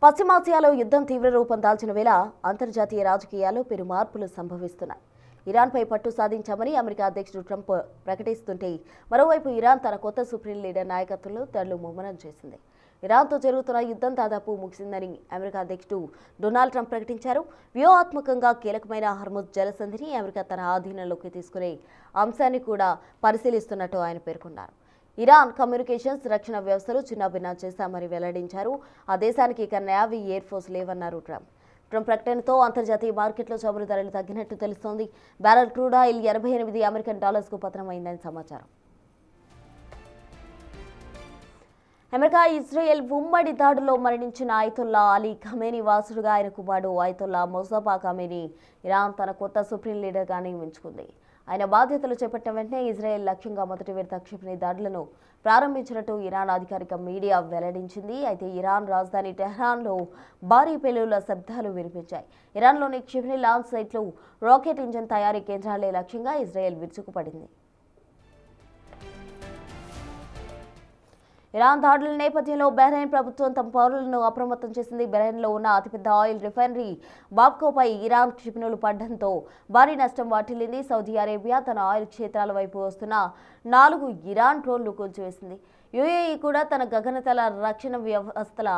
పశ్చిమాసియాలో యుద్ధం తీవ్ర రూపం దాల్చిన వేళ అంతర్జాతీయ రాజకీయాల్లో పెను మార్పులు సంభవిస్తున్నాయి. ఇరాన్పై పట్టు సాధించామని అమెరికా అధ్యక్షుడు ట్రంప్ ప్రకటిస్తుంటే, మరోవైపు ఇరాన్ తన కొత్త సుప్రీం లీడర్ నాయకత్వంలో దాడులు ముమ్మరం చేసింది. ఇరాన్తో జరుగుతున్న యుద్ధం దాదాపు ముగిసిందని అమెరికా అధ్యక్షుడు డొనాల్డ్ ట్రంప్ ప్రకటించారు. వ్యూహాత్మకంగా కీలకమైన హర్ముజ్ జలసంధిని అమెరికా తన ఆధీనంలోకి తీసుకునే అంశాన్ని కూడా పరిశీలిస్తున్నట్టు ఆయన పేర్కొన్నారు. ఇరాన్ కమ్యూనికేషన్స్ రక్షణ వ్యవస్థలు చిన్నాభిన్నం చేశామని వెల్లడించారు. ఆ దేశానికి ఇక నేవీ, ఎయిర్ ఫోర్స్ లేవన్నారు ట్రంప్. ట్రంప్ ప్రకటనతో అంతర్జాతీయ మార్కెట్లో చమురు ధరలు తగ్గినట్టు తెలుస్తోంది. బ్యారెల్ క్రూడ్ ఆయిల్ $88 అమెరికన్ డాలర్స్కు పతనమైందని సమాచారం. అమెరికా, ఇజ్రాయెల్ ఉమ్మడి దాడులో మరణించిన అయతొల్లా అలీ ఖమేనీ వారసుడుగా ఆయన కుమారుడు అయతొల్లా మొజతబా ఖమేనీ ఇరాన్ తన కొత్త సుప్రీం లీడర్గా నియమించుకుంది. ఆయన బాధ్యతలు చేపట్టిన వెంటనే ఇజ్రాయెల్ లక్ష్యంగా మొదటి విడత క్షిపణి దాడులను ప్రారంభించినట్టు ఇరాన్ అధికారిక మీడియా వెల్లడించింది. అయితే ఇరాన్ రాజధాని టెహ్రాన్లో భారీ పేలుళ్ల శబ్దాలు వినిపించాయి. ఇరాన్లోని క్షిపణి లాంచ్ సైట్లు, రాకెట్ ఇంజిన్ తయారీ కేంద్రాలే లక్ష్యంగా ఇజ్రాయెల్ విరుచుకుపడింది. ఇరాన్ దాడుల నేపథ్యంలో బహ్రెయిన్ ప్రభుత్వం తమ పౌరులను అప్రమత్తం చేసింది. బహ్రెయిన్లో ఉన్న అతిపెద్ద ఆయిల్ రిఫైనరీ బాబ్కోపై ఇరాన్ క్షిపణులు పడడంతో భారీ నష్టం వాటిల్లింది. సౌదీ అరేబియా తన ఆయిల్ క్షేత్రాల వైపు వస్తున్న 4 ఇరాన్ డ్రోన్లు కూల్చివేసింది. యుఏఈ కూడా తన గగనతల రక్షణ వ్యవస్థల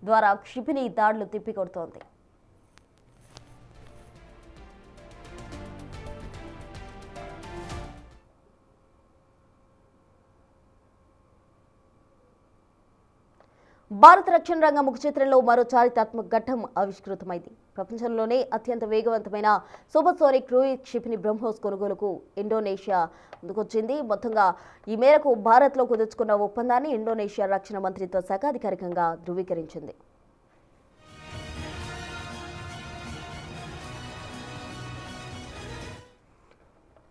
ద్వారా క్షిపణి దాడులు తిప్పికొడుతోంది. భారత రక్షణ రంగ ముఖ చిత్రంలో మరో చారిత్రాత్మక ఘట్టం ఆవిష్కృతమైంది. ప్రపంచంలోనే అత్యంత వేగవంతమైన సూపర్సోనిక్ క్రూయిజ్ క్షిపణి బ్రహ్మోస్ కొనుగోలుకు ఇండోనేషియా ముందుకొచ్చింది. మొత్తంగా ఈ మేరకు భారత్లో కుదుర్చుకున్న ఒప్పందాన్ని ఇండోనేషియా రక్షణ మంత్రిత్వ శాఖ అధికారికంగా ధృవీకరించింది.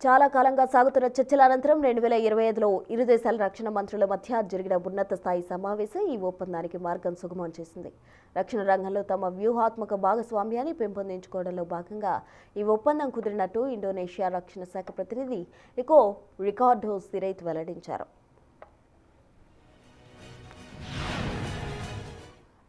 చాలా కాలంగా సాగుతున్న చర్చల అనంతరం 2025లో ఇరు దేశాల రక్షణ మంత్రుల మధ్య జరిగిన ఉన్నత స్థాయి సమావేశం ఈ ఒప్పందానికి మార్గం సుగమం చేసింది. రక్షణ రంగంలో తమ వ్యూహాత్మక భాగస్వామ్యాన్ని పెంపొందించుకోవడంలో భాగంగా ఈ ఒప్పందం కుదిరినట్టు ఇండోనేషియా రక్షణ శాఖ ప్రతినిధి ఎకో రికార్డో సిరైత్ వెల్లడించారు.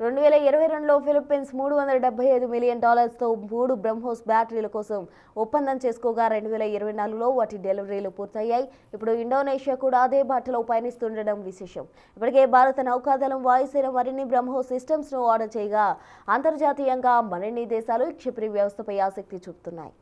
2022లో ఫిలిప్పీన్స్ $375 మిలియన్ తో 3 బ్రహ్మోస్ బ్యాటరీల కోసం ఒప్పందం చేసుకోగా 2024లో వాటి డెలివరీలు పూర్తయ్యాయి. ఇప్పుడు ఇండోనేషియా కూడా అదే బాటలో పయనిస్తుండడం విశేషం. ఇప్పటికే భారత నౌకాదళం, వాయుసేన మరిన్ని బ్రహ్మోస్ సిస్టమ్స్ను ఆర్డర్ చేయగా అంతర్జాతీయంగా మరిన్ని దేశాలు క్షిపణి వ్యవస్థపై ఆసక్తి చూపుతున్నాయి.